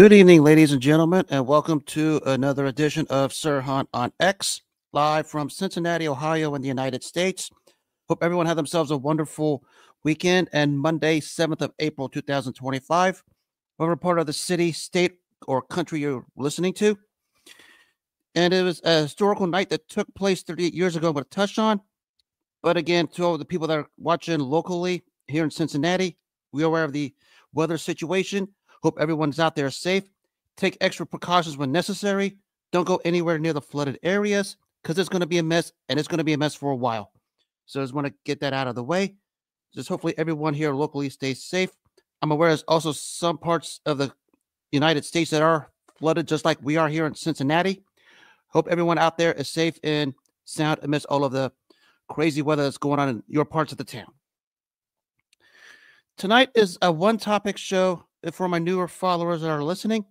Good evening, ladies and gentlemen, and welcome to another edition of Sir Hunt on X, live from Cincinnati, Ohio, in the United States. Hope everyone had themselves a wonderful weekend and Monday, 7th of April, 2025. Whatever part of the city, state, or country you're listening to. And it was a historical night that took place 38 years ago, but a touch on. But again, to all the people that are watching locally here in Cincinnati, we are aware of the weather situation. Hope everyone's out there safe. Take extra precautions when necessary. Don't go anywhere near the flooded areas because it's going to be a mess, and it's going to be a mess for a while. So I just want to get that out of the way. Just hopefully everyone here locally stays safe. I'm aware there's also some parts of the United States that are flooded, just like we are here in Cincinnati. Hope everyone out there is safe and sound amidst all of the crazy weather that's going on in your parts of the town. Tonight is a one-topic show for my newer followers that are listening.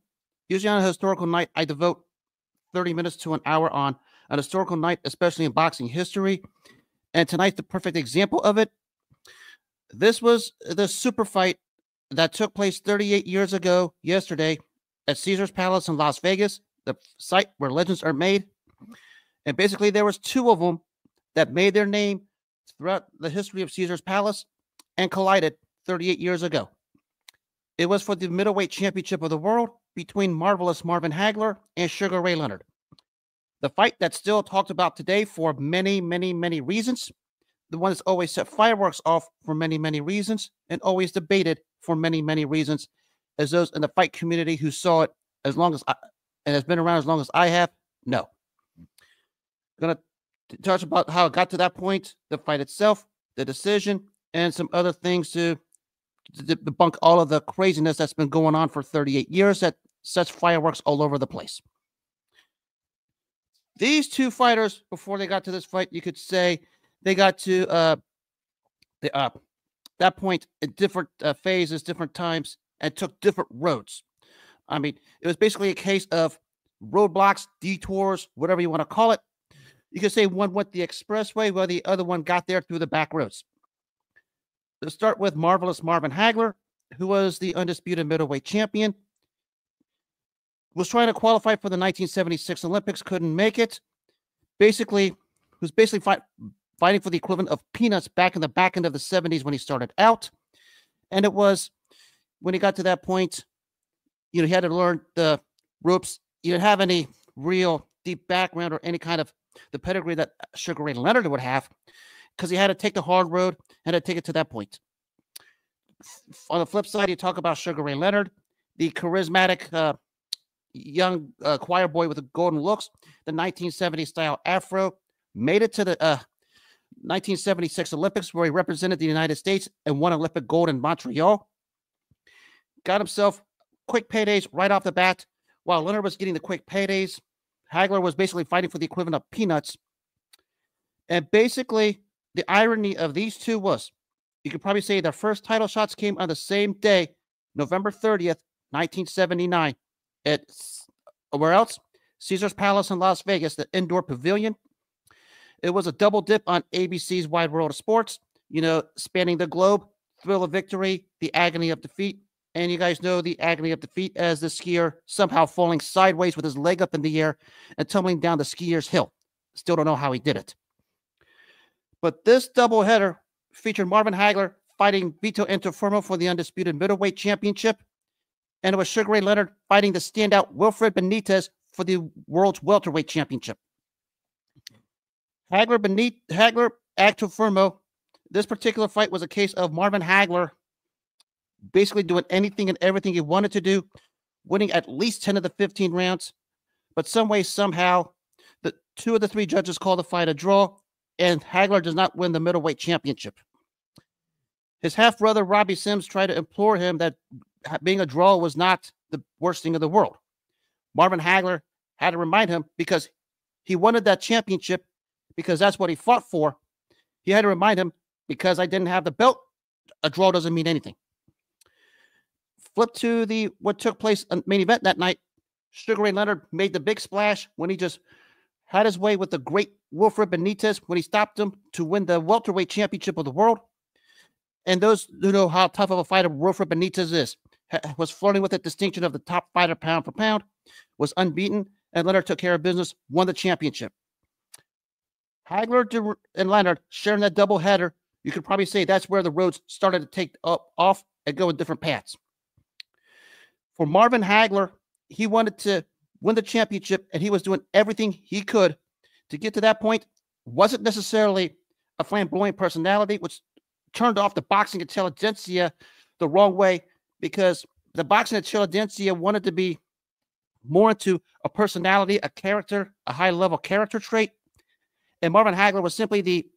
Usually on a historical night, I devote 30 minutes to an hour on an historical night, especially in boxing history. And tonight's the perfect example of it. This was the Superfight that took place 38 years ago yesterday at Caesar's Palace in Las Vegas, the site where legends are made. And basically there was two of them that made their name throughout the history of Caesar's Palace and collided 38 years ago. It was for the middleweight championship of the world between marvelous Marvin Hagler and Sugar Ray Leonard. The fight that's still talked about today for many, many, many reasons. The one that's always set fireworks off for many, many reasons and always debated for many, many reasons, as those in the fight community who saw it as long as and has been around as long as I have, no. Going to touch about how it got to that point, the fight itself, the decision, and some other things to debunk all of the craziness that's been going on for 38 years that sets fireworks all over the place. These two fighters, before they got to this fight, you could say they got to that point in different phases, different times, and took different roads. I mean, it was basically a case of roadblocks, detours, whatever you want to call it. You could say one went the expressway, while the other one got there through the back roads. Let's start with marvelous Marvin Hagler, who was the undisputed middleweight champion. Was trying to qualify for the 1976 Olympics, couldn't make it. Basically, was fighting for the equivalent of peanuts back in the back end of the 70s when he started out. And it was when he got to that point, he had to learn the ropes. He didn't have any real deep background or any kind of the pedigree that Sugar Ray Leonard would have, because he had to take the hard road and to take it to that point. On the flip side, you talk about Sugar Ray Leonard, the charismatic young choir boy with the golden looks, the 1970 style afro, made it to the 1976 Olympics where he represented the United States and won Olympic gold in Montreal. Got himself quick paydays right off the bat. While Leonard was getting the quick paydays, Hagler was basically fighting for the equivalent of peanuts. And basically, the irony of these two was, you could probably say their first title shots came on the same day, November 30th, 1979, at, where else? Caesar's Palace in Las Vegas, the indoor pavilion. It was a double dip on ABC's Wide World of Sports, spanning the globe, thrill of victory, the agony of defeat. And you guys know the agony of defeat as the skier somehow falling sideways with his leg up in the air and tumbling down the skier's hill. Still don't know how he did it. But this doubleheader featured Marvin Hagler fighting Vito Antuofermo for the undisputed middleweight championship, and it was Sugar Ray Leonard fighting the standout Wilfred Benitez for the world's welterweight championship. Hagler Antuofermo. This particular fight was a case of Marvin Hagler basically doing anything and everything he wanted to do, winning at least 10 of the 15 rounds. But some way, somehow, the two of the three judges called the fight a draw, and Hagler does not win the middleweight championship. His half-brother, Robbie Sims, tried to implore him that being a draw was not the worst thing in the world. Marvin Hagler had to remind him, because he wanted that championship, because that's what he fought for. He had to remind him, because I didn't have the belt, a draw doesn't mean anything. Flip to what took place in the main event that night. Sugar Ray Leonard made the big splash when he just had his way with the great Wilfred Benitez when he stopped him to win the welterweight championship of the world. And those who know how tough of a fighter Wilfred Benitez is was flirting with the distinction of the top fighter pound for pound, was unbeaten, and Leonard took care of business, won the championship. Hagler and Leonard sharing that doubleheader, you could probably say that's where the roads started to take off and go in different paths. For Marvin Hagler, he wanted to win the championship, and he was doing everything he could to get to that point. Wasn't necessarily a flamboyant personality, which turned off the boxing intelligentsia the wrong way, because the boxing intelligentsia wanted to be more into a personality, a character, a high-level character trait. And Marvin Hagler was simply the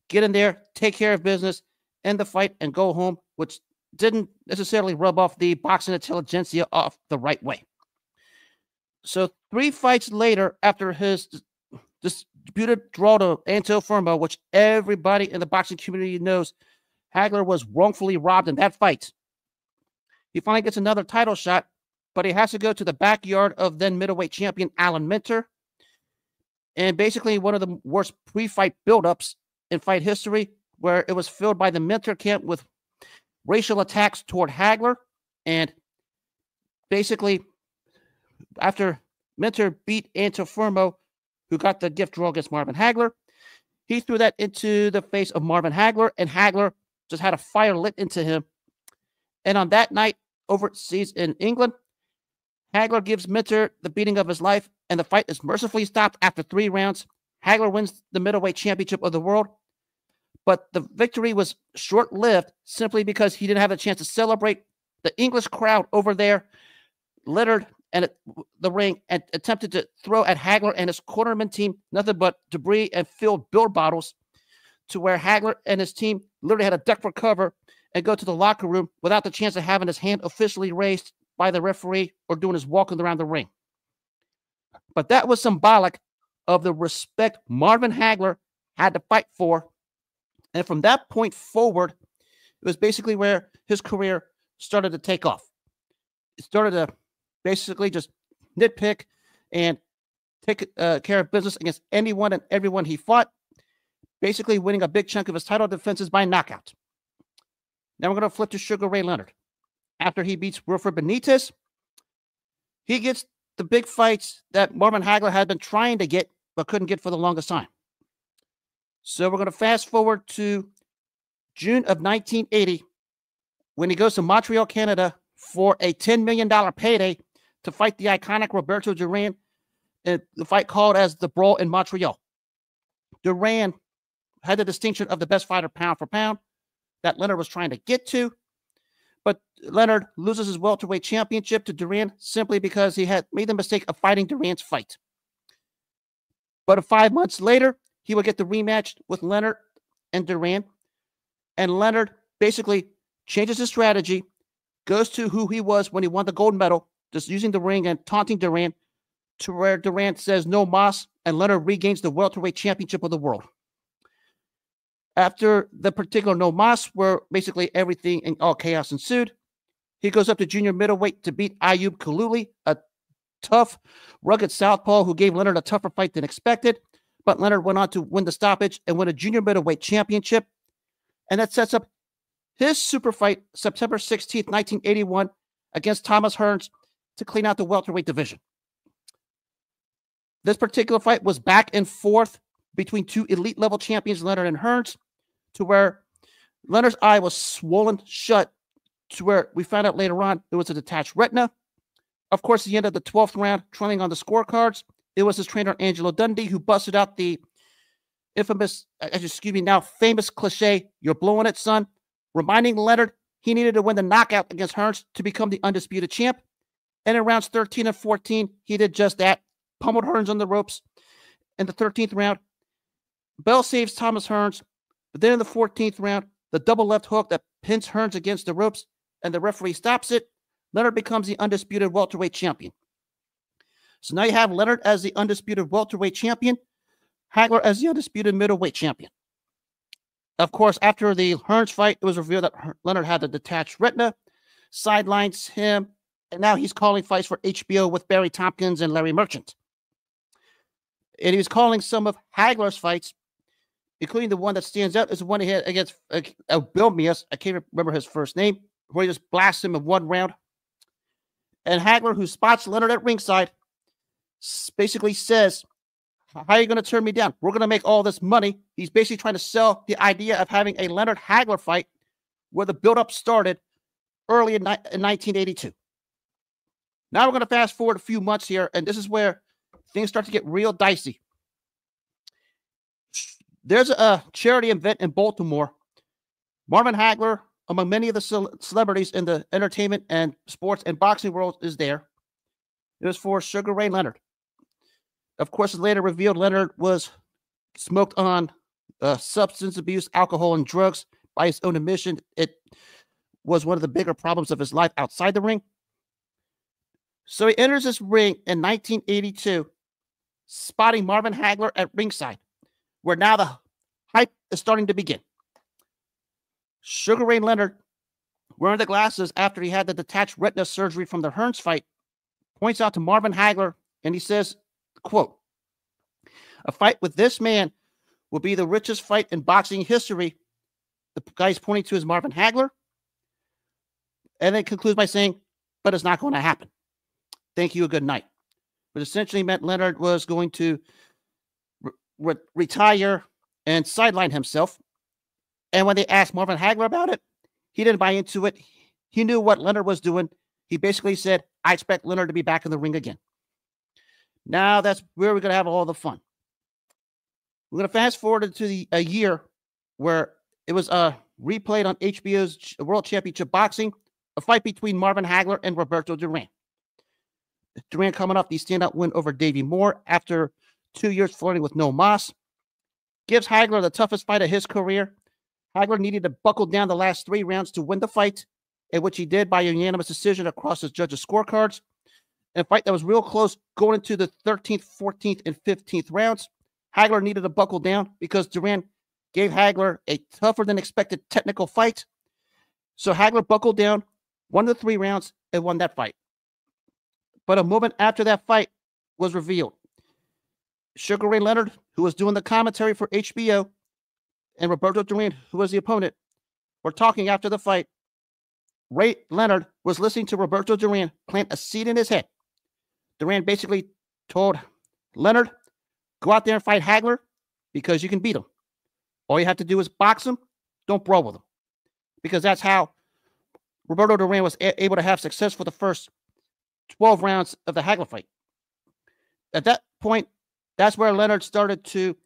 get in there, take care of business, end the fight, and go home, which didn't necessarily rub off the boxing intelligentsia off the right way. So 3 fights later, after his disputed draw to Anto Firmo, which everybody in the boxing community knows Hagler was wrongfully robbed in that fight, he finally gets another title shot, but he has to go to the backyard of then middleweight champion Alan Minter. And basically one of the worst pre-fight buildups in fight history, where it was filled by the Minter camp with racial attacks toward Hagler. And basically, after Minter beat Anto Firmo, who got the gift draw against Marvin Hagler, he threw that into the face of Marvin Hagler, and Hagler just had a fire lit into him. And on that night, overseas in England, Hagler gives Minter the beating of his life, and the fight is mercifully stopped after 3 rounds. Hagler wins the middleweight championship of the world, but the victory was short-lived simply because he didn't have a chance to celebrate. The English crowd over there littered and the ring and attempted to throw at Hagler and his cornerman team nothing but debris and filled beer bottles, to where Hagler and his team literally had to duck for cover and go to the locker room without the chance of having his hand officially raised by the referee or doing his walking around the ring. But that was symbolic of the respect Marvin Hagler had to fight for. And from that point forward, it was basically where his career started to take off. It started to basically just nitpick and take care of business against anyone and everyone he fought, basically winning a big chunk of his title defenses by knockout. Now we're going to flip to Sugar Ray Leonard. After he beats Wilfred Benitez, he gets the big fights that Marvin Hagler had been trying to get but couldn't get for the longest time. So we're going to fast forward to June of 1980, when he goes to Montreal, Canada for a $10 million payday to fight the iconic Roberto Duran in the fight called as the Brawl in Montreal. Duran had the distinction of the best fighter pound for pound that Leonard was trying to get to, but Leonard loses his welterweight championship to Duran simply because he had made the mistake of fighting Duran's fight. But 5 months later, he would get the rematch with Leonard and Duran, and Leonard basically changes his strategy, goes to who he was when he won the gold medal, just using the ring and taunting Duran, to where Duran says no mas, and Leonard regains the welterweight championship of the world. After the particular no mas, where basically everything and all chaos ensued, he goes up to junior middleweight to beat Ayub Kaluli, a tough, rugged southpaw who gave Leonard a tougher fight than expected. But Leonard went on to win the stoppage and win a junior middleweight championship. And that sets up his super fight September 16th, 1981 against Thomas Hearns to clean out the welterweight division. This particular fight was back and forth between 2 elite level champions, Leonard and Hearns, to where Leonard's eye was swollen shut, to where we found out later on it was a detached retina. Of course, he ended the 12th round trailing on the scorecards. It was his trainer, Angelo Dundee, who busted out the infamous, now famous cliche, "You're blowing it, son," reminding Leonard he needed to win the knockout against Hearns to become the undisputed champ. And in rounds 13 and 14, he did just that, pummeled Hearns on the ropes. In the 13th round, Bell saves Thomas Hearns, but then in the 14th round, the double left hook that pins Hearns against the ropes, and the referee stops it. Leonard becomes the undisputed welterweight champion. So now you have Leonard as the undisputed welterweight champion, Hagler as the undisputed middleweight champion. Of course, after the Hearns fight, it was revealed that Leonard had a detached retina, sidelines him, and now he's calling fights for HBO with Barry Tompkins and Larry Merchant. And he was calling some of Hagler's fights, including the one that stands out is the one he had against Bill Mias. I can't remember his first name, where he just blasts him in 1 round And Hagler, who spots Leonard at ringside, basically says, how are you going to turn me down? We're going to make all this money. He's basically trying to sell the idea of having a Leonard Hagler fight where the buildup started early in 1982. Now we're going to fast forward a few months here, and this is where things start to get real dicey. There's a charity event in Baltimore. Marvin Hagler, among many of the celebrities in the entertainment and sports and boxing world, is there. It was for Sugar Ray Leonard. Of course, it's later revealed Leonard was smoked on substance abuse, alcohol, and drugs. By his own admission, it was one of the bigger problems of his life outside the ring. So he enters this ring in 1982, spotting Marvin Hagler at ringside, where now the hype is starting to begin. Sugar Ray Leonard, wearing the glasses after he had the detached retina surgery from the Hearns fight, points out to Marvin Hagler, and he says, quote, "A fight with this man will be the richest fight in boxing history." The guy he's pointing to is Marvin Hagler. And then concludes by saying, "But it's not going to happen. Thank you, a good night." But essentially meant Leonard was going to retire and sideline himself. And when they asked Marvin Hagler about it, he didn't buy into it. He knew what Leonard was doing. He basically said, "I expect Leonard to be back in the ring again." Now that's where we're going to have all the fun. We're going to fast forward into a year where it was replayed on HBO's World Championship Boxing, a fight between Marvin Hagler and Roberto Duran. Duran coming off the standout win over Davey Moore after 2 years flirting with Noel Moss. Gives Hagler the toughest fight of his career. Hagler needed to buckle down the last 3 rounds to win the fight, in which he did by unanimous decision across his judges' scorecards. In a fight that was real close going into the 13th, 14th, and 15th rounds. Hagler needed to buckle down because Duran gave Hagler a tougher than expected technical fight. So Hagler buckled down, won the 3 rounds, and won that fight. But a moment after that fight was revealed. Sugar Ray Leonard, who was doing the commentary for HBO, and Roberto Duran, who was the opponent, were talking after the fight. Ray Leonard was listening to Roberto Duran plant a seed in his head. Duran basically told Leonard, "Go out there and fight Hagler because you can beat him. All you have to do is box him, don't brawl with him." Because that's how Roberto Duran was able to have success for the first 12 rounds of the Hagler fight. At that point, that's where Leonard started to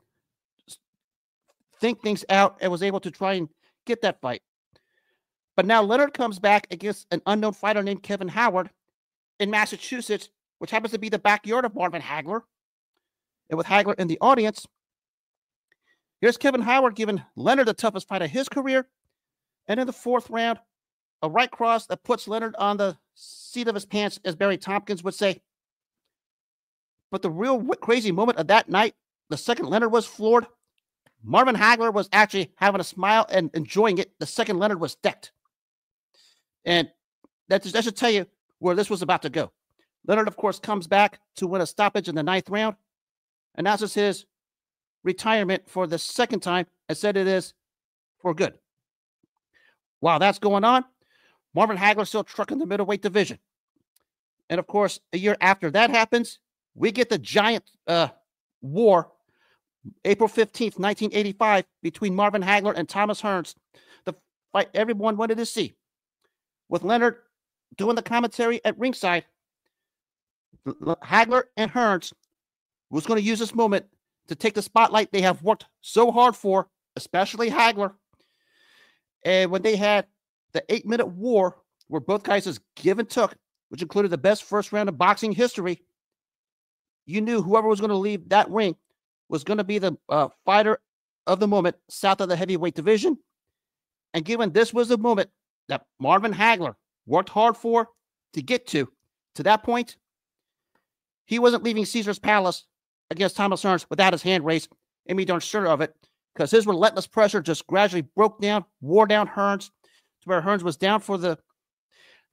think things out and was able to try and get that fight. But now Leonard comes back against an unknown fighter named Kevin Howard in Massachusetts, which happens to be the backyard of Marvin Hagler. And with Hagler in the audience, here's Kevin Howard giving Leonard the toughest fight of his career. And in the 4th round, a right cross that puts Leonard on the seat of his pants, as Barry Tompkins would say. But the real crazy moment of that night, the second Leonard was floored, Marvin Hagler was actually having a smile and enjoying it. The second Leonard was decked. And that should tell you where this was about to go. Leonard, of course, comes back to win a stoppage in the 9th round, announces his retirement for the 2nd time, and said it is for good. While that's going on, Marvin Hagler still trucking the middleweight division. And of course, a year after that happens, we get the giant war, April 15th, 1985, between Marvin Hagler and Thomas Hearns, the fight everyone wanted to see. With Leonard doing the commentary at ringside, Hagler and Hearns was going to use this moment to take the spotlight they have worked so hard for, especially Hagler. And when they had the 8-minute war where both guys just give and took, which included the best first round of boxing history, you knew whoever was going to leave that ring was going to be the fighter of the moment south of the heavyweight division. And given this was the moment that Marvin Hagler worked hard for to get to that point, he wasn't leaving Caesar's Palace against Thomas Hearns without his hand raised, and be darn sure of it, because his relentless pressure just gradually wore down Hearns to where Hearns was down for the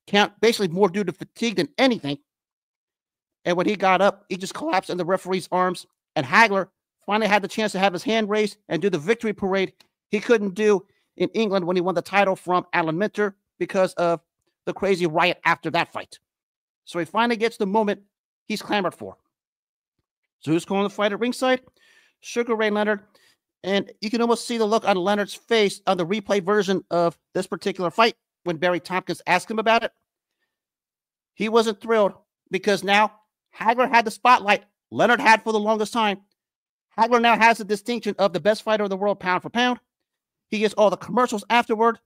count, basically more due to fatigue than anything. And when he got up, he just collapsed in the referee's arms, and Hagler finally had the chance to have his hand raised and do the victory parade he couldn't do in England when he won the title from Alan Minter because of the crazy riot after that fight. So he finally gets the moment he's clamored for. So who's calling the fight at ringside? Sugar Ray Leonard. And you can almost see the look on Leonard's face on the replay version of this particular fight when Barry Tompkins asked him about it. He wasn't thrilled because now Hagler had the spotlight Leonard had for the longest time. Hagler now has the distinction of the best fighter in the world, pound for pound. He gets all the commercials afterward.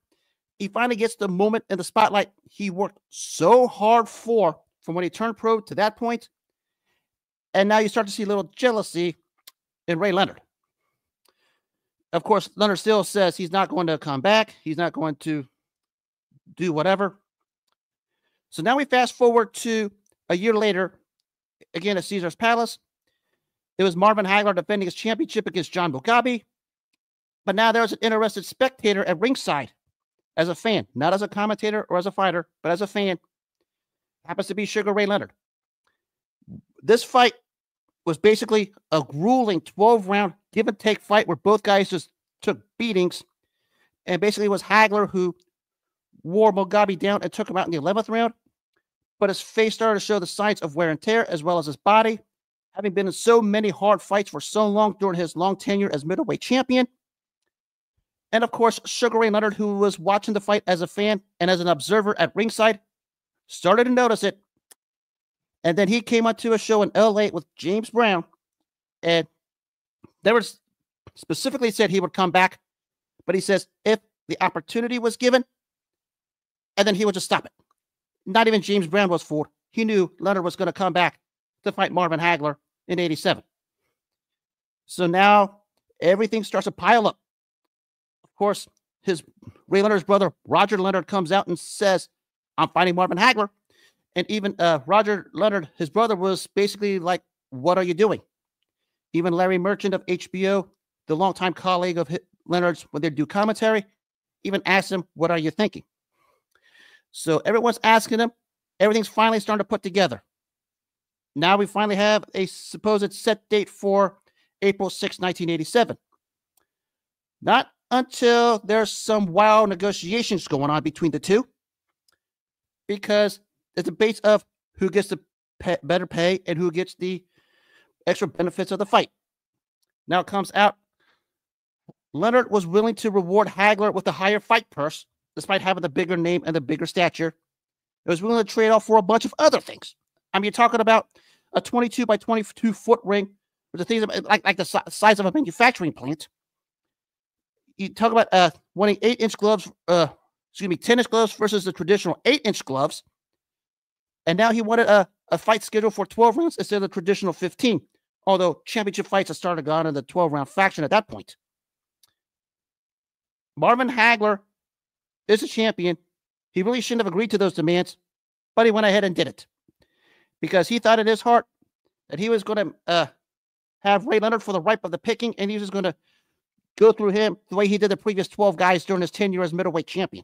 He finally gets the moment in the spotlight he worked so hard for from when he turned pro to that point. And now you start to see a little jealousy in Ray Leonard. Of course, Leonard still says he's not going to come back. He's not going to do whatever. So now we fast forward to a year later, again at Caesar's Palace. It was Marvin Hagler defending his championship against John Mugabe. But now there's an interested spectator at ringside as a fan, not as a commentator or as a fighter, but as a fan. Happens to be Sugar Ray Leonard. This fight was basically a grueling 12-round give-and-take fight where both guys just took beatings. And basically it was Hagler who wore Mugabe down and took him out in the 11th round. But his face started to show the signs of wear and tear, as well as his body, having been in so many hard fights for so long during his long tenure as middleweight champion. And of course, Sugar Ray Leonard, who was watching the fight as a fan and as an observer at ringside, started to notice it. And then he came onto a show in LA with James Brown, and there was specifically said he would come back, but he says if the opportunity was given, and then he would just stop it. Not even James Brown was fooled. He knew Leonard was going to come back to fight Marvin Hagler in '87. So now everything starts to pile up. Of course, Ray Leonard's brother, Roger Leonard, comes out and says, I'm fighting Marvin Hagler. And even Roger Leonard, his brother, was basically like, what are you doing? Even Larry Merchant of HBO, the longtime colleague of Leonard's when they do commentary, even asked him, what are you thinking? So everyone's asking him. Everything's finally starting to put together. Now we finally have a supposed set date for April 6, 1987. Not until there's some wild negotiations going on between the two, because the debates of who gets the better pay and who gets the extra benefits of the fight. Now it comes out Leonard was willing to reward Hagler with a higher fight purse, despite having the bigger name and the bigger stature. It was willing to trade off for a bunch of other things. I mean, you're talking about a 22 by 22 foot ring with the things like the size of a manufacturing plant. You talk about wanting 8-inch gloves, 10-inch gloves versus the traditional 8-inch gloves. And now he wanted a fight schedule for 12 rounds instead of the traditional 15, although championship fights had started going in the 12-round faction at that point. Marvin Hagler is a champion. He really shouldn't have agreed to those demands, but he went ahead and did it because he thought in his heart that he was going to have Ray Leonard for the ripe of the picking, and he was going to go through him the way he did the previous 12 guys during his tenure as middleweight champion.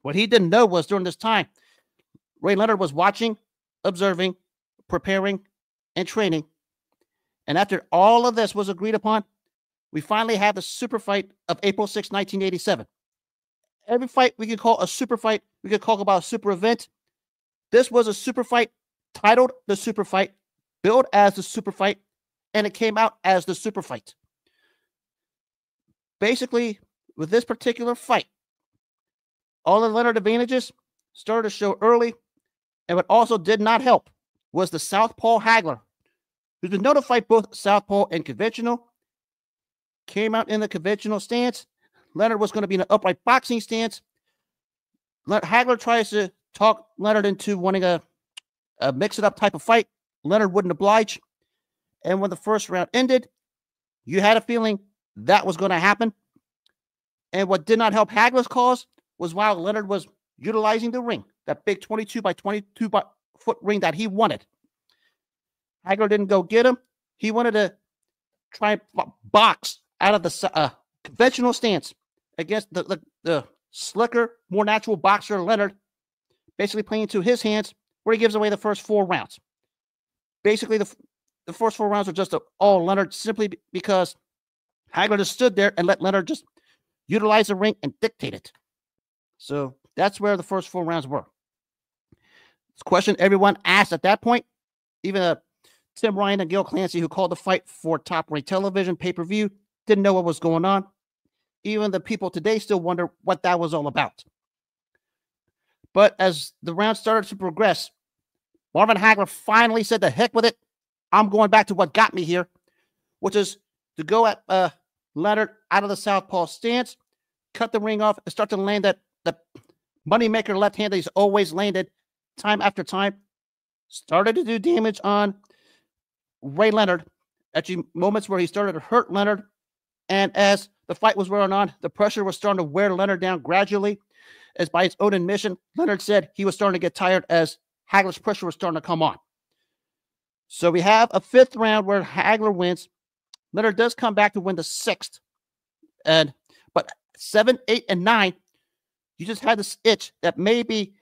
What he didn't know was during this time, Ray Leonard was watching, observing, preparing, and training. And after all of this was agreed upon, we finally had the super fight of April 6, 1987. Every fight we could call a super fight, we could call about a super event. This was a super fight titled the super fight, billed as the super fight, and it came out as the super fight. Basically, with this particular fight, all the Leonard advantages started to show early, and what also did not help was the Southpaw Hagler, who's been known to fight both Southpaw and conventional, came out in the conventional stance. Leonard was going to be in an upright boxing stance. Hagler tries to talk Leonard into wanting a mix-it-up type of fight. Leonard wouldn't oblige. And when the first round ended, you had a feeling that was going to happen. And what did not help Hagler's cause was while Leonard was utilizing the ring, that big 22 by 22 foot ring that he wanted. Hagler didn't go get him. He wanted to try and box out of the conventional stance against the slicker, more natural boxer Leonard, basically playing into his hands, where he gives away the first 4 rounds. Basically, the first 4 rounds were just all Leonard, simply because Hagler just stood there and let Leonard just utilize the ring and dictate it. So that's where the first 4 rounds were. question everyone asked at that point, even Tim Ryan and Gil Clancy, who called the fight for Top Rank Television pay-per-view, didn't know what was going on. Even the people today still wonder what that was all about. But as the round started to progress, Marvin Hagler finally said, "The heck with it. I'm going back to what got me here," which is to go at Leonard out of the southpaw stance, cut the ring off, and start to land that the moneymaker left hand that he's always landed time after time. Started to do damage on Ray Leonard. Actually, moments where he started to hurt Leonard. And as the fight was wearing on, the pressure was starting to wear Leonard down gradually. As by his own admission, Leonard said he was starting to get tired as Hagler's pressure was starting to come on. So we have a fifth round where Hagler wins. Leonard does come back to win the sixth. But 7, 8, and 9, you just had this itch that maybe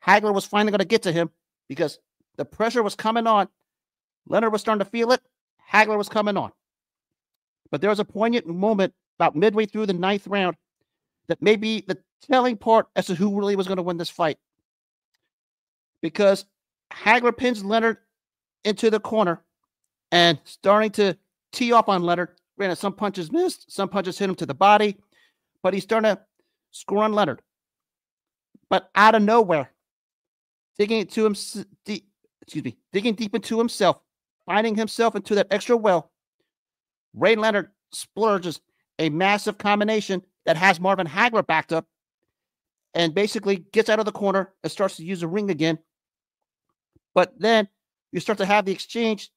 Hagler was finally going to get to him because the pressure was coming on. Leonard was starting to feel it. Hagler was coming on. But there was a poignant moment about midway through the ninth round that may be the telling part as to who really was going to win this fight. Because Hagler pins Leonard into the corner and starting to tee off on Leonard. Granted, some punches missed, some punches hit him to the body, but he's starting to score on Leonard. But out of nowhere, digging deep into himself, finding himself into that extra well, Ray Leonard splurges a massive combination that has Marvin Hagler backed up and basically gets out of the corner and starts to use the ring again. But then you start to have the exchange.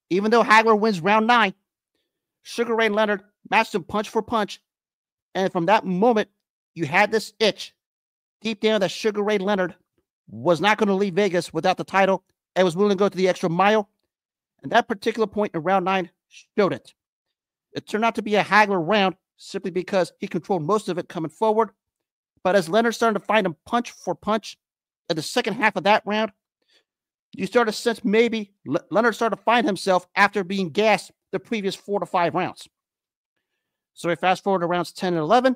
Even though Hagler wins round 9, Sugar Ray Leonard matched him punch for punch. And from that moment, you had this itch deep down that Sugar Ray Leonard was not going to leave Vegas without the title and was willing to go to the extra mile. And that particular point in round 9 showed it. It turned out to be a Hagler round simply because he controlled most of it coming forward. But as Leonard started to find him punch for punch in the second half of that round, you start to sense maybe Leonard started to find himself after being gassed the previous 4 to 5 rounds. So we fast forward to rounds 10 and 11.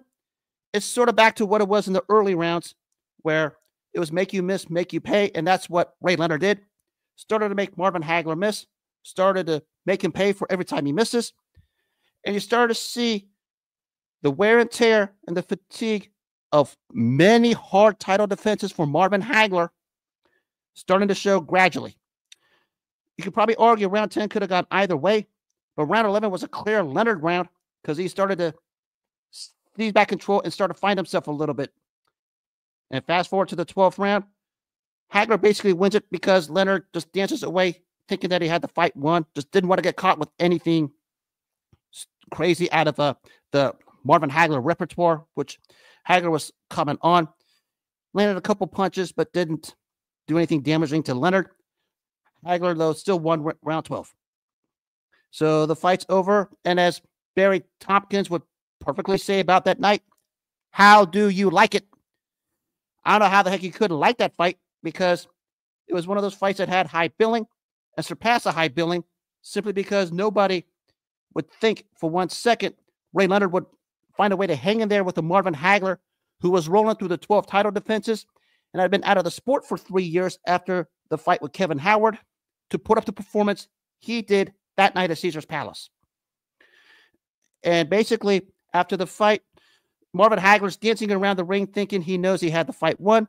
It's sort of back to what it was in the early rounds where it was make you miss, make you pay. And that's what Ray Leonard did. Started to make Marvin Hagler miss. Started to make him pay for every time he misses. And you start to see the wear and tear and the fatigue of many hard title defenses for Marvin Hagler starting to show gradually. You could probably argue round 10 could have gone either way, but round 11 was a clear Leonard round because he started to seize back control and start to find himself a little bit. And fast forward to the 12th round, Hagler basically wins it because Leonard just dances away, thinking that he had the fight won, just didn't want to get caught with anything crazy out of the Marvin Hagler repertoire, which Hagler was coming on. Landed a couple punches, but didn't do anything damaging to Leonard. Hagler, though, still won round 12. So the fight's over, and as Barry Tompkins would perfectly say about that night, how do you like it? I don't know how the heck you couldn't like that fight because it was one of those fights that had high billing and surpassed a high billing simply because nobody would think for 1 second Ray Leonard would find a way to hang in there with the Marvin Hagler who was rolling through the 12 title defenses and had been out of the sport for 3 years after the fight with Kevin Howard to put up the performance he did that night at Caesar's Palace. And basically, after the fight, Marvin Hagler's dancing around the ring thinking he knows he had the fight won.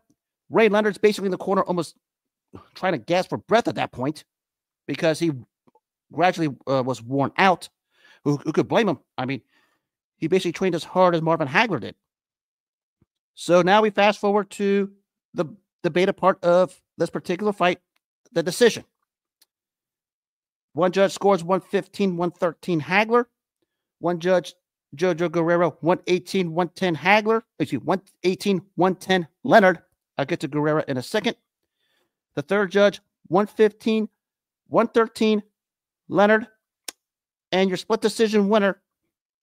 Ray Leonard's basically in the corner almost trying to gasp for breath at that point because he gradually was worn out. Who could blame him? I mean, he basically trained as hard as Marvin Hagler did. So now we fast forward to the beta part of this particular fight, the decision. One judge scores 115-113 Hagler. One judge, Jojo Guerrero, 118-110 Hagler. 118-110 Leonard. I'll get to Guerrero in a second. The third judge, 115-113 Leonard. And your split decision winner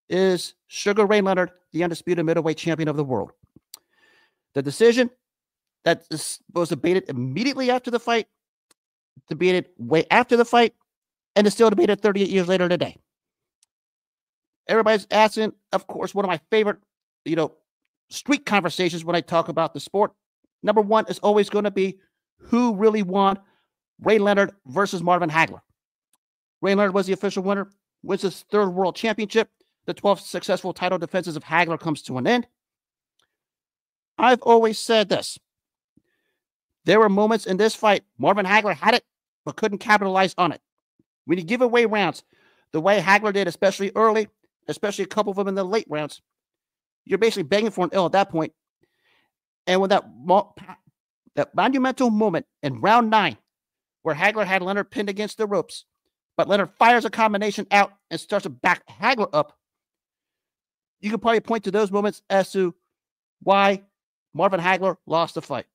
is Sugar Ray Leonard, the undisputed middleweight champion of the world. The decision that was debated immediately after the fight, debated way after the fight, and is still debated 38 years later today. Everybody's asking, of course, one of my favorite, street conversations when I talk about the sport. Number one is always going to be, who really won Ray Leonard versus Marvin Hagler. Ray Leonard was the official winner, wins his third world championship. The 12th successful title defenses of Hagler comes to an end. I've always said this. There were moments in this fight, Marvin Hagler had it, but couldn't capitalize on it. When you give away rounds, the way Hagler did, especially early, especially a couple of them in the late rounds, you're basically begging for an L at that point. And when that monumental moment in round 9, where Hagler had Leonard pinned against the ropes, but Leonard fires a combination out and starts to back Hagler up, you can probably point to those moments as to why Marvin Hagler lost the fight.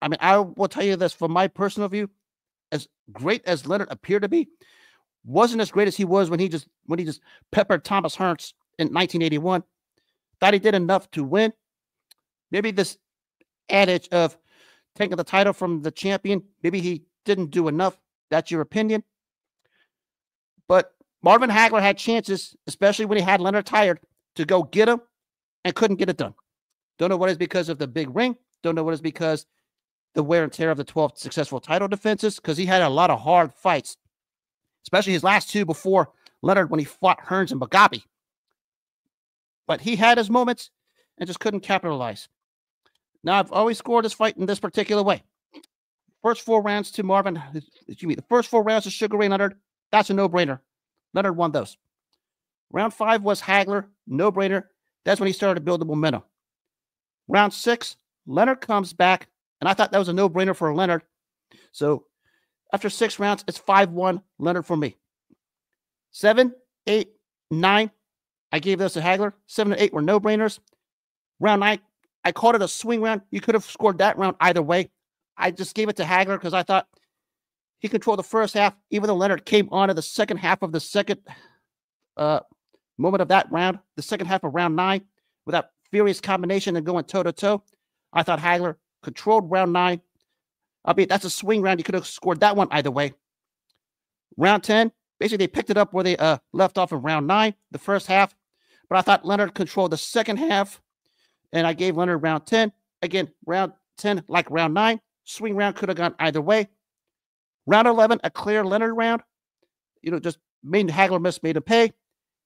I mean, I will tell you this from my personal view, as great as Leonard appeared to be, wasn't as great as he was when he just peppered Thomas Hearns in 1981. Thought he did enough to win. Maybe this adage of taking the title from the champion, maybe he didn't do enough. That's your opinion. But Marvin Hagler had chances, especially when he had Leonard tired, to go get him and couldn't get it done. Don't know what it's because of the big ring. Don't know what it's because the wear and tear of the 12 successful title defenses, because he had a lot of hard fights, especially his last two before Leonard when he fought Hearns and Mugabe. But he had his moments and just couldn't capitalize. Now, I've always scored this fight in this particular way. First 4 rounds to Marvin, the first 4 rounds to Sugar Ray Leonard, that's a no-brainer. Leonard won those. Round 5 was Hagler, no-brainer. That's when he started to build the momentum. Round 6, Leonard comes back, and I thought that was a no-brainer for Leonard. So after 6 rounds, it's 5-1 Leonard for me. 7, 8, 9, I gave those to Hagler. 7 and 8 were no-brainers. Round 9, I called it a swing round. You could have scored that round either way. I just gave it to Hagler because I thought he controlled the first half, even though Leonard came on to the second half of the second moment of that round, the second half of round 9, with that furious combination and going toe-to-toe. I thought Hagler controlled round 9. Albeit that's a swing round. You could have scored that one either way. Round 10, basically they picked it up where they left off in round 9, the first half. But I thought Leonard controlled the second half, and I gave Leonard round 10. Again, round 10, like round 9, swing round could have gone either way. Round 11, a clear Leonard round. Just made Hagler made him pay.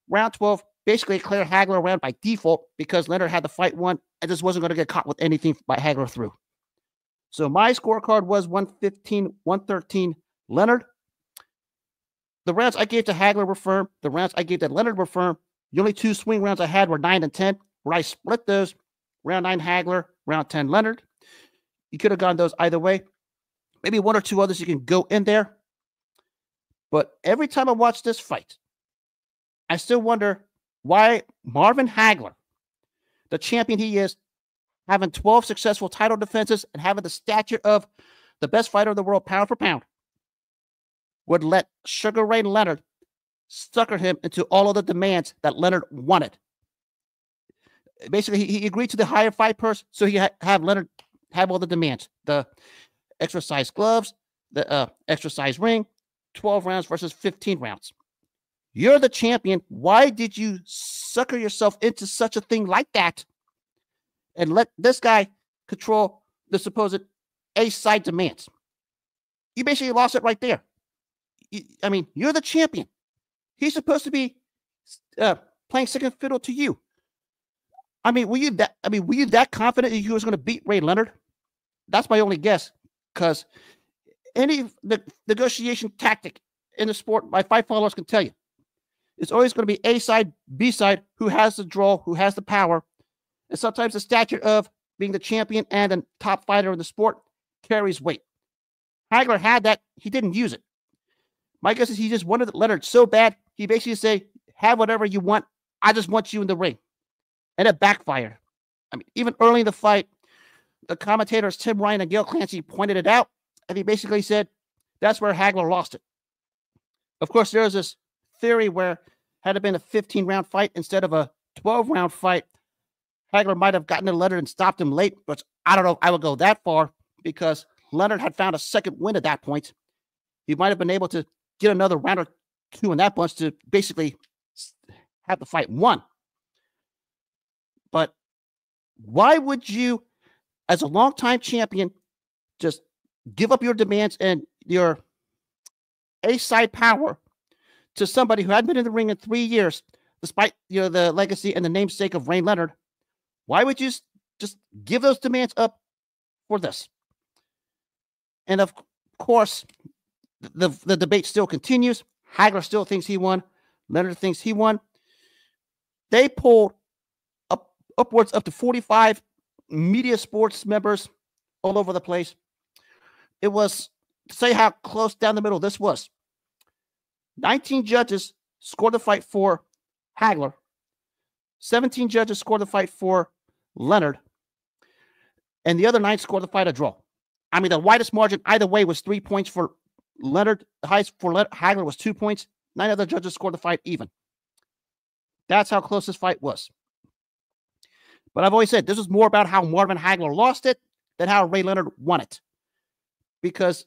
Round 12, basically a clear Hagler round by default because Leonard had the fight won and just wasn't going to get caught with anything by Hagler through. So my scorecard was 115-113 Leonard. The rounds I gave to Hagler were firm. The rounds I gave to Leonard were firm. The only 2 swing rounds I had were 9 and 10, where I split those. Round 9 Hagler, round 10 Leonard. You could have gone those either way. Maybe 1 or 2 others you can go in there. But every time I watch this fight, I still wonder why Marvin Hagler, the champion he is, having 12 successful title defenses and having the stature of the best fighter in the world pound for pound, would let Sugar Ray Leonard sucker him into all of the demands that Leonard wanted. Basically, he agreed to the higher fight purse, so he have Leonard have all the demands. The extra size gloves, the extra size ring, 12 rounds versus 15 rounds. You're the champion. Why did you sucker yourself into such a thing like that and let this guy control the supposed A-side demands? You basically lost it right there. You're the champion. He's supposed to be playing second fiddle to you. Were you that confident that you was going to beat Ray Leonard? That's my only guess, because any negotiation tactic in the sport, my fight followers can tell you, it's always going to be A side, B side, who has the draw, who has the power, and sometimes the stature of being the champion and a top fighter in the sport carries weight. Hagler had that. He didn't use it. My guess is he just wanted Leonard so bad, he basically say, have whatever you want. I just want you in the ring. And it backfired. Even early in the fight, the commentators Tim Ryan and Gail Clancy pointed it out, and he basically said that's where Hagler lost it. Of course, there's this theory where had it been a 15-round fight instead of a 12-round fight, Hagler might have gotten to Leonard and stopped him late, but I don't know if I would go that far because Leonard had found a second win at that point. He might have been able to get another round or 2 in that bunch to basically have the fight won. But why would you, as a longtime champion, just give up your demands and your A-side power to somebody who hadn't been in the ring in 3 years, despite the legacy and the namesake of Ray-Leonard, why would you just give those demands up for this? And of course, the debate still continues. Hagler still thinks he won. Leonard thinks he won. They pulled upwards up to 45 media sports members all over the place. It was, to say how close down the middle this was, 19 judges scored the fight for Hagler. 17 judges scored the fight for Leonard. And the other 9 scored the fight a draw. I mean, the widest margin either way was 3 points for Leonard. The highest for Hagler was 2 points. 9 other judges scored the fight even. That's how close this fight was. But I've always said this was more about how Marvin Hagler lost it than how Ray-Leonard won it. Because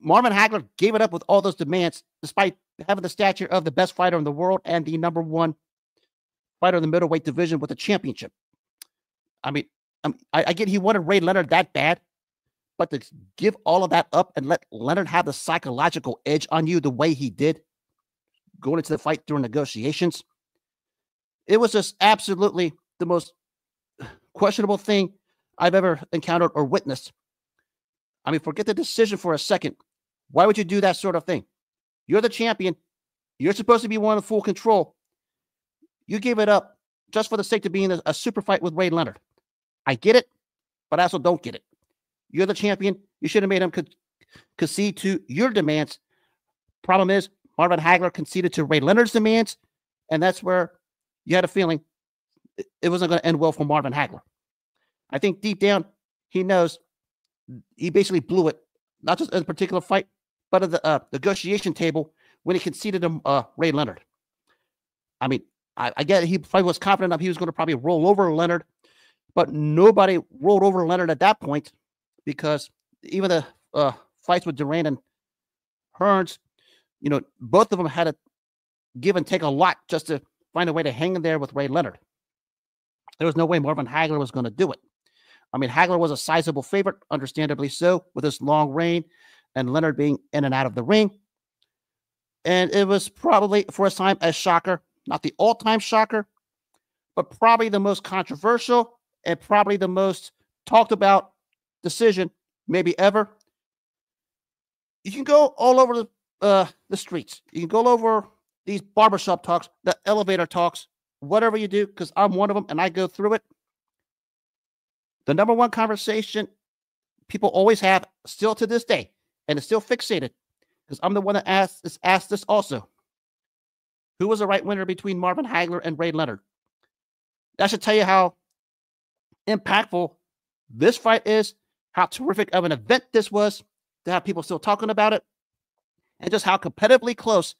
Marvin Hagler gave it up with all those demands, despite having the stature of the best fighter in the world and the #1 fighter in the middleweight division with a championship. I mean, I get he wanted Ray-Leonard that bad, but to give all of that up and let Leonard have the psychological edge on you the way he did going into the fight during negotiations, it was just absolutely the most questionable thing I've ever encountered or witnessed. I mean, forget the decision for a second. Why would you do that sort of thing? You're the champion. You're supposed to be one in full control. You gave it up just for the sake of being a super fight with Ray-Leonard. I get it, but I also don't get it. You're the champion. You should have made him concede to your demands. Problem is, Marvin Hagler conceded to Ray-Leonard's demands, and that's where you had a feeling it wasn't going to end well for Marvin Hagler. I think deep down, he knows he basically blew it, not just in a particular fight, but at the negotiation table when he conceded him Ray-Leonard. I mean, I get it. He probably was confident enough he was going to probably roll over Leonard, but nobody rolled over Leonard at that point because even the fights with Duran and Hearns, both of them had to give and take a lot just to find a way to hang in there with Ray-Leonard. There was no way Marvin Hagler was going to do it. I mean, Hagler was a sizable favorite, understandably so, with his long reign and Leonard being in and out of the ring. And it was probably, for a time, a shocker. Not the all-time shocker, but probably the most controversial and probably the most talked about decision maybe ever. You can go all over the streets. You can go over these barbershop talks, the elevator talks, whatever you do, because I'm one of them and I go through it. The #1 conversation people always have, still to this day, and it's still fixated, because I'm the one that asked this also. Who was the right winner between Marvin Hagler and Ray-Leonard? That should tell you how impactful this fight is, how terrific of an event this was, to have people still talking about it, and just how competitively close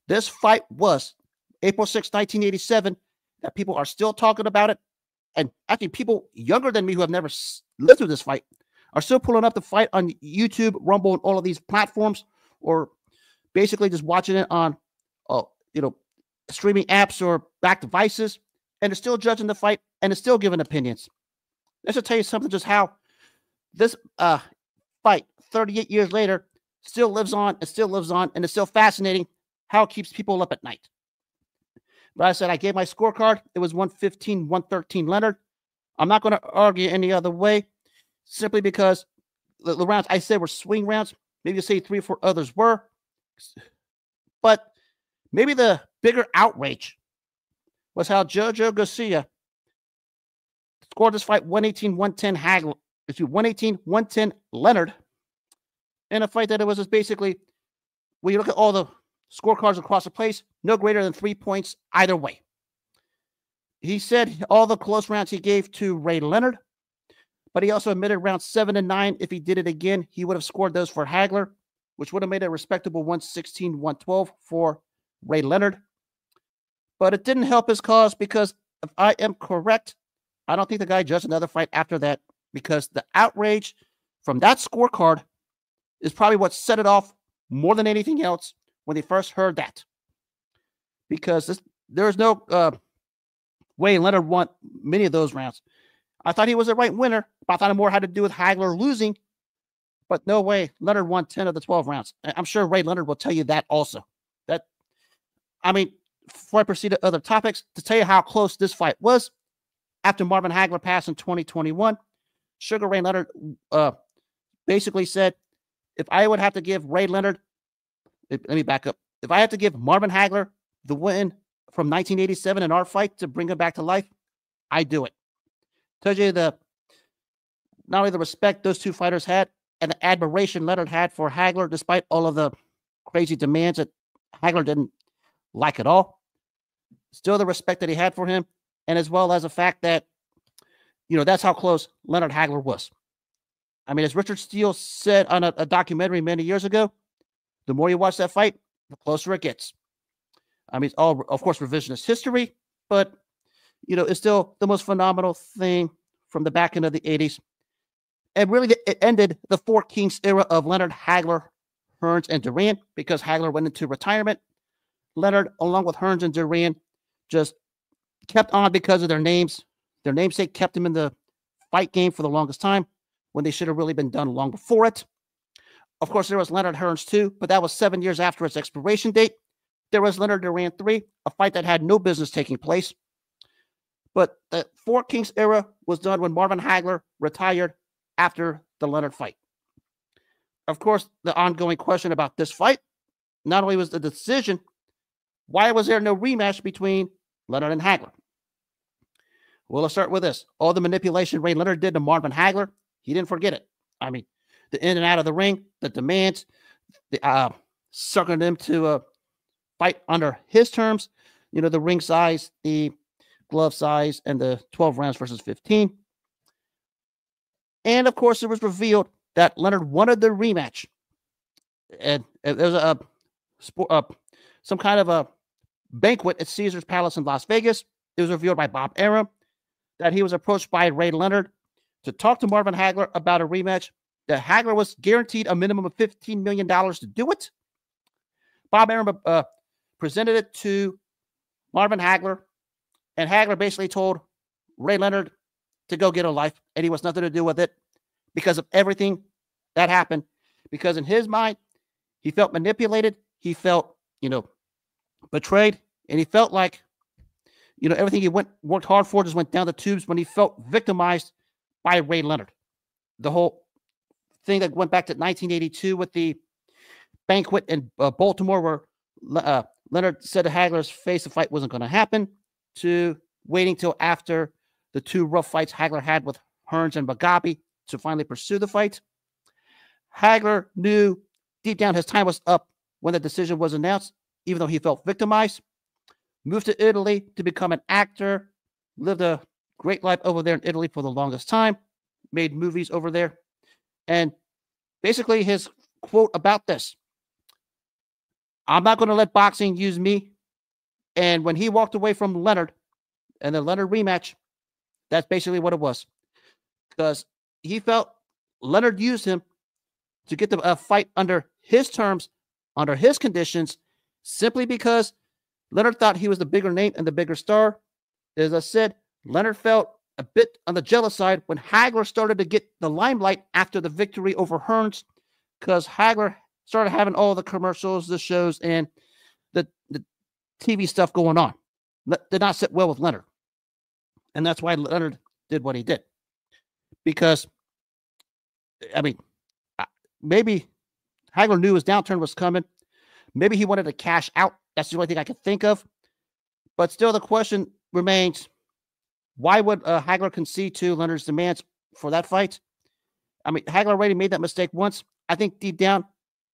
this fight was. April 6, 1987, that people are still talking about it. And actually, people younger than me who have never lived through this fight are still pulling up the fight on YouTube, Rumble, and all of these platforms, or basically just watching it on, streaming apps or back devices, and they're still judging the fight and they're still giving opinions. That should tell you something, just how this fight, 38 years later, still lives on and still lives on, and it's still fascinating how it keeps people up at night. But I said I gave my scorecard. It was 115-113 Leonard. I'm not going to argue any other way, simply because the rounds I said were swing rounds. Maybe you say 3 or 4 others were. But maybe the bigger outrage was how Jojo Garcia scored this fight 118-110 Hagler. 118-110 Leonard. In a fight that it was just basically, when you look at all the scorecards across the place, no greater than 3 points either way. He said all the close rounds he gave to Ray-Leonard, but he also admitted rounds 7 and 9, if he did it again, he would have scored those for Hagler, which would have made a respectable 116-112 for Ray-Leonard. But it didn't help his cause, because if I am correct, I don't think the guy judged another fight after that, because the outrage from that scorecard is probably what set it off more than anything else when they first heard that. Because there's no way Leonard won many of those rounds. I thought he was the right winner, but I thought it more had to do with Hagler losing but no way Leonard won 10 of the 12 rounds. I'm sure Ray Leonard will tell you that also. That, I mean, before I proceed to other topics, to tell you how close this fight was, after Marvin Hagler passed in 2021, Sugar Ray Leonard basically said, if I would have to give Ray Leonard, let me back up. If I had to give Marvin Hagler the win from 1987 in our fight to bring him back to life, I do it. Tells you not only the respect those two fighters had and the admiration Leonard had for Hagler, despite all of the crazy demands that Hagler didn't like at all. Still the respect that he had for him, and as well as the fact that, that's how close Leonard Hagler was. I mean, as Richard Steele said on a documentary many years ago, the more you watch that fight, the closer it gets. I mean, it's all, of course, revisionist history, but, it's still the most phenomenal thing from the back end of the 80s. And really, it ended the Four Kings era of Leonard, Hagler, Hearns, and Duran, because Hagler went into retirement. Leonard, along with Hearns and Duran, just kept on because of their names. Their namesake kept him in the fight game for the longest time, when they should have really been done long before it. Of course, there was Leonard Hearns 2, but that was 7 years after its expiration date. There was Leonard Duran 3, a fight that had no business taking place. But the Four Kings era was done when Marvin Hagler retired after the Leonard fight. Of course, the ongoing question about this fight, not only was the decision, why was there no rematch between Leonard and Hagler? Well, let's start with this. All the manipulation Ray Leonard did to Marvin Hagler, he didn't forget it. I mean, the in and out of the ring, the demands, the sucking him to fight under his terms, the ring size, the glove size, and the 12 rounds versus 15. And of course, it was revealed that Leonard wanted the rematch. And there was some kind of a banquet at Caesar's Palace in Las Vegas. It was revealed by Bob Arum that he was approached by Ray Leonard to talk to Marvin Hagler about a rematch. That Hagler was guaranteed a minimum of $15 million to do it. Bob Arum presented it to Marvin Hagler, and Hagler basically told Ray Leonard to go get a life, and he wants nothing to do with it because of everything that happened. Because in his mind, he felt manipulated, he felt, betrayed, and he felt like, everything he worked hard for just went down the tubes when he felt victimized by Ray Leonard. The whole thing that went back to 1982 with the banquet in Baltimore, where Leonard said to Hagler's face the fight wasn't going to happen, to waiting till after the two rough fights Hagler had with Hearns and Mugabe to finally pursue the fight. Hagler knew deep down his time was up when the decision was announced, even though he felt victimized. Moved to Italy to become an actor, lived a great life over there in Italy for the longest time, made movies over there. And basically his quote about this, I'm not going to let boxing use me. And when he walked away from Leonard and the Leonard rematch, that's basically what it was. Because he felt Leonard used him to get the fight under his terms, under his conditions, simply because Leonard thought he was the bigger name and the bigger star. As I said, Leonard felt a bit on the jealous side when Hagler started to get the limelight after the victory over Hearns, because Hagler started having all the commercials, the shows, and the TV stuff going on. Did not sit well with Leonard. And that's why Leonard did what he did. Because, I mean, maybe Hagler knew his downturn was coming. Maybe he wanted to cash out. That's the only thing I could think of. But still, the question remains, why would Hagler concede to Leonard's demands for that fight? I mean, Hagler already made that mistake once. I think deep down,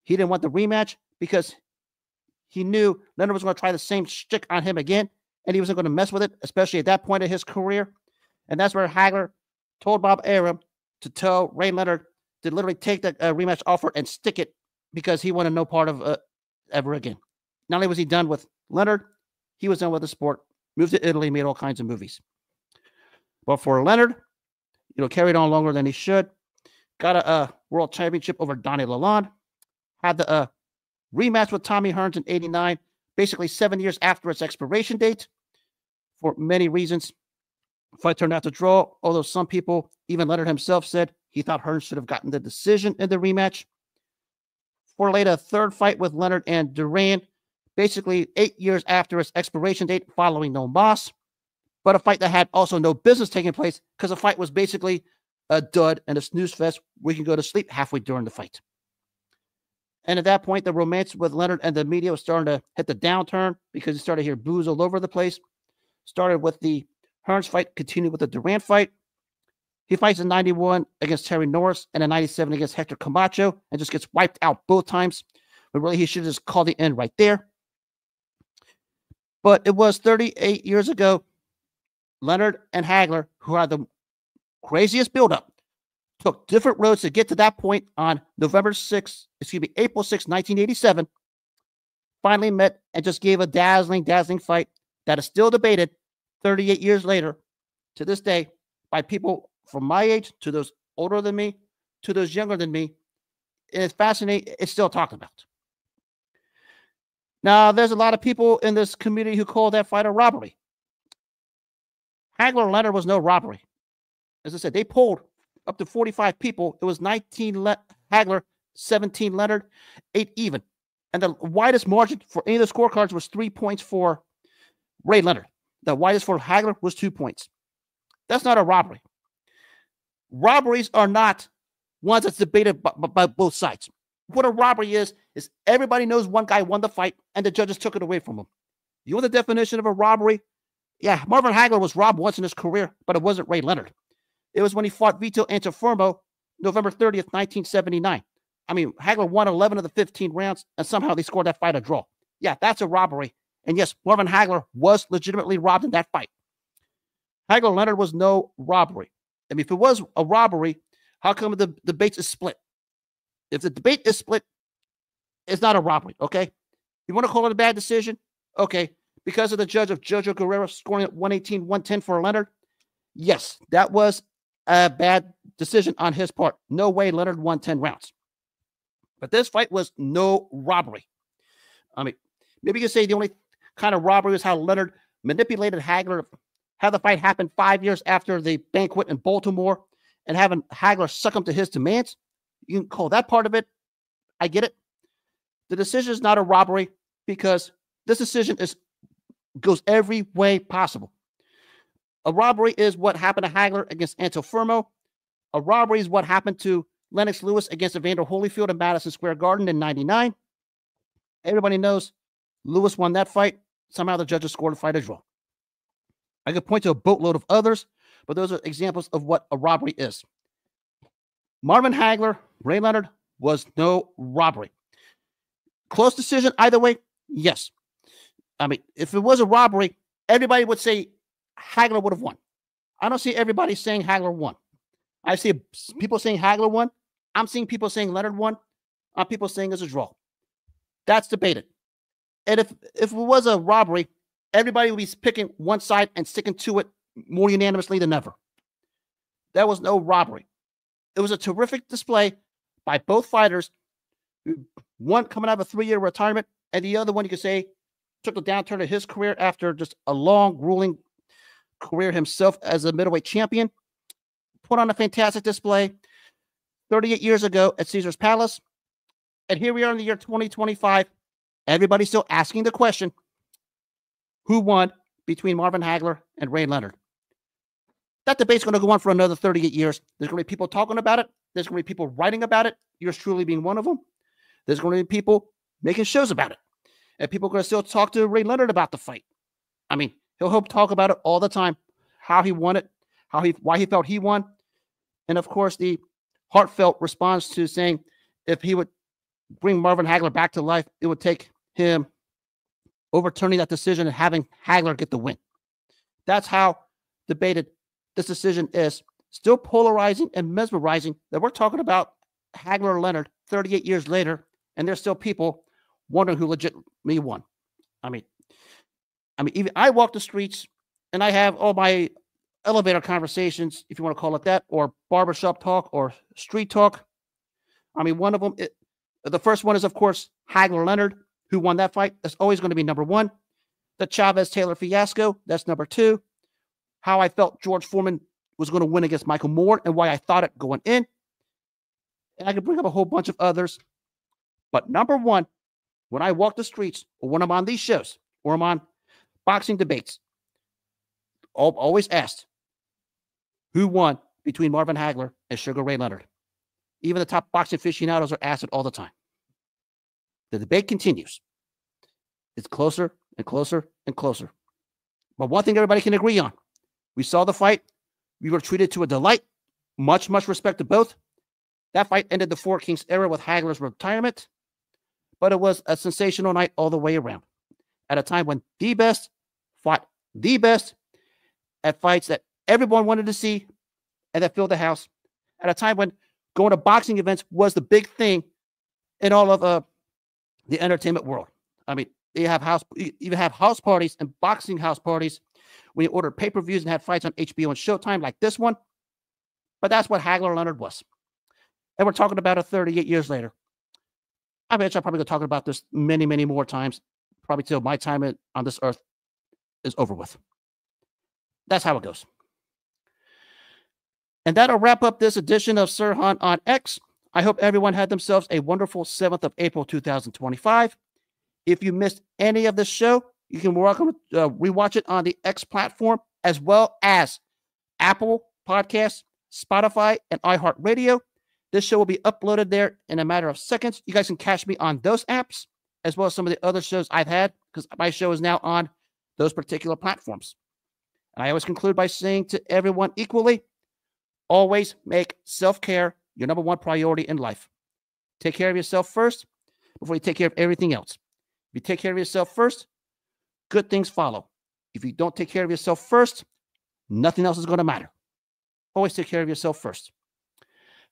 he didn't want the rematch because he knew Leonard was going to try the same shtick on him again, and he wasn't going to mess with it, especially at that point in his career. And that's where Hagler told Bob Arum to tell Ray Leonard to literally take the rematch offer and stick it because he wanted no part of ever again. Not only was he done with Leonard, he was done with the sport, moved to Italy, made all kinds of movies. But for Leonard, carried on longer than he should, got a world championship over Donnie Lalonde, had the rematch with Tommy Hearns in '89, basically 7 years after its expiration date, for many reasons. The fight turned out to draw, although some people, even Leonard himself, said He thought Hearns should have gotten the decision in the rematch. For later, a third fight with Leonard and Duran, basically 8 years after its expiration date, following no loss, but a fight that had also no business taking place because the fight was basically a dud and a snooze fest. We can go to sleep halfway during the fight. And at that point, the romance with Leonard and the media was starting to hit the downturn because you started to hear boos all over the place. Started with the Hearns fight, continued with the Duran fight. He fights in 91 against Terry Norris and in 97 against Hector Camacho and just gets wiped out both times. But really, he should have just called the end right there. But it was 38 years ago, Leonard and Hagler, who had the craziest buildup, took different roads to get to that point on April 6, 1987. Finally met and just gave a dazzling fight that is still debated 38 years later to this day by people from my age to those older than me to those younger than me. And it's fascinating. It's still talked about. Now, there's a lot of people in this community who call that fight a robbery. Hagler-Leonard was no robbery. As I said, they polled up to 45 people. It was 19 Hagler, 17 Leonard, 8 even. And the widest margin for any of the scorecards was 3 points for Ray Leonard. The widest for Hagler was 2 points. That's not a robbery. Robberies are not ones that's debated by both sides. What a robbery is everybody knows one guy won the fight and the judges took it away from him. You know the definition of a robbery? Yeah, Marvin Hagler was robbed once in his career, but it wasn't Ray Leonard. It was when he fought Vito Antuofermo, November 30th, 1979. I mean, Hagler won 11 of the 15 rounds, and somehow they scored that fight a draw. Yeah, that's a robbery. And yes, Marvin Hagler was legitimately robbed in that fight. Hagler-Leonard was no robbery. I mean, if it was a robbery, how come the debate is split? If the debate is split, it's not a robbery, okay? You want to call it a bad decision? Okay. Because of the judge of Jojo Guerrero scoring at 118-110 for Leonard? Yes, that was a bad decision on his part. No way Leonard won 10 rounds. But this fight was no robbery. I mean, maybe you could say the only kind of robbery is how Leonard manipulated Hagler, how the fight happened 5 years after the banquet in Baltimore, and having Hagler succumb to his demands. You can call that part of it. I get it. The decision is not a robbery because this decision goes every way possible. A robbery is what happened to Hagler against Antuofermo. A robbery is what happened to Lennox Lewis against Evander Holyfield in Madison Square Garden in 99. Everybody knows Lewis won that fight. Somehow the judges scored the fight as well. I could point to a boatload of others, but those are examples of what a robbery is. Marvin Hagler, Ray Leonard was no robbery. Close decision either way? Yes. I mean, if it was a robbery, everybody would say Hagler would have won. I don't see everybody saying Hagler won. I see people saying Hagler won. I'm seeing people saying Leonard won. People saying it's a draw. That's debated. And if it was a robbery, everybody would be picking one side and sticking to it more unanimously than ever. That was no robbery. It was a terrific display by both fighters. One coming out of a 3-year retirement, and the other one, you could say, took a downturn in his career after just a long, grueling career himself as a middleweight champion. Put on a fantastic display 38 years ago at Caesar's Palace. And here we are in the year 2025. Everybody's still asking the question, who won between Marvin Hagler and Ray Leonard? That debate's going to go on for another 38 years. There's going to be people talking about it. There's going to be people writing about it. Yours truly being one of them. There's going to be people making shows about it. And people are going to still talk to Ray Leonard about the fight. I mean, he'll talk about it all the time. How he won it. Why he felt he won. And of course, the heartfelt response to saying if he would bring Marvin Hagler back to life, it would take him overturning that decision and having Hagler get the win. That's how debated this decision is. Still polarizing and mesmerizing that we're talking about Hagler-Leonard 38 years later, and there's still people wondering who legitimately won. I mean, even I walk the streets and I have all my elevator conversations, if you want to call it that, or barbershop talk or street talk. I mean, one of them, the first one is, of course, Hagler-Leonard, who won that fight. That's always going to be number one. The Chavez-Taylor fiasco, that's number two. How I felt George Foreman was going to win against Michael Moore and why I thought it going in. And I could bring up a whole bunch of others. But number one, when I walk the streets or when I'm on these shows or I'm on boxing debates, always asked, who won between Marvin Hagler and Sugar Ray Leonard? Even the top boxing aficionados are asked it all the time. The debate continues. It's closer and closer and closer. But one thing everybody can agree on, we saw the fight. We were treated to a delight. Much, much respect to both. That fight ended the Four Kings era with Hagler's retirement, but it was a sensational night all the way around. At a time when the best fought the best at fights that everyone wanted to see and that filled the house. At a time when going to boxing events was the big thing in all of the entertainment world. I mean, you even have house parties and boxing house parties when you order pay-per-views and have fights on HBO and Showtime like this one. But that's what Hagler-Leonard was. And we're talking about it 38 years later. I bet I'm probably going to talk about this many, many more times, probably till my time on this earth is over with. That's how it goes. And that'll wrap up this edition of Sirhan on X. I hope everyone had themselves a wonderful 7th of April, 2025. If you missed any of this show, you can rewatch it on the X platform, as well as Apple Podcasts, Spotify, and iHeartRadio. This show will be uploaded there in a matter of seconds. You guys can catch me on those apps, as well as some of the other shows I've had, because my show is now on those particular platforms. And I always conclude by saying to everyone equally, always make self-care your number one priority in life. Take care of yourself first before you take care of everything else. If you take care of yourself first, good things follow. If you don't take care of yourself first, nothing else is going to matter. Always take care of yourself first.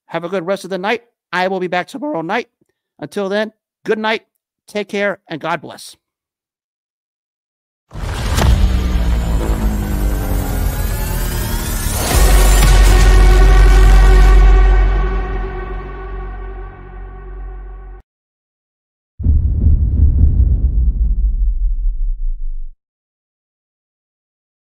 Have a good rest of the night. I will be back tomorrow night. Until then, good night, take care, and God bless.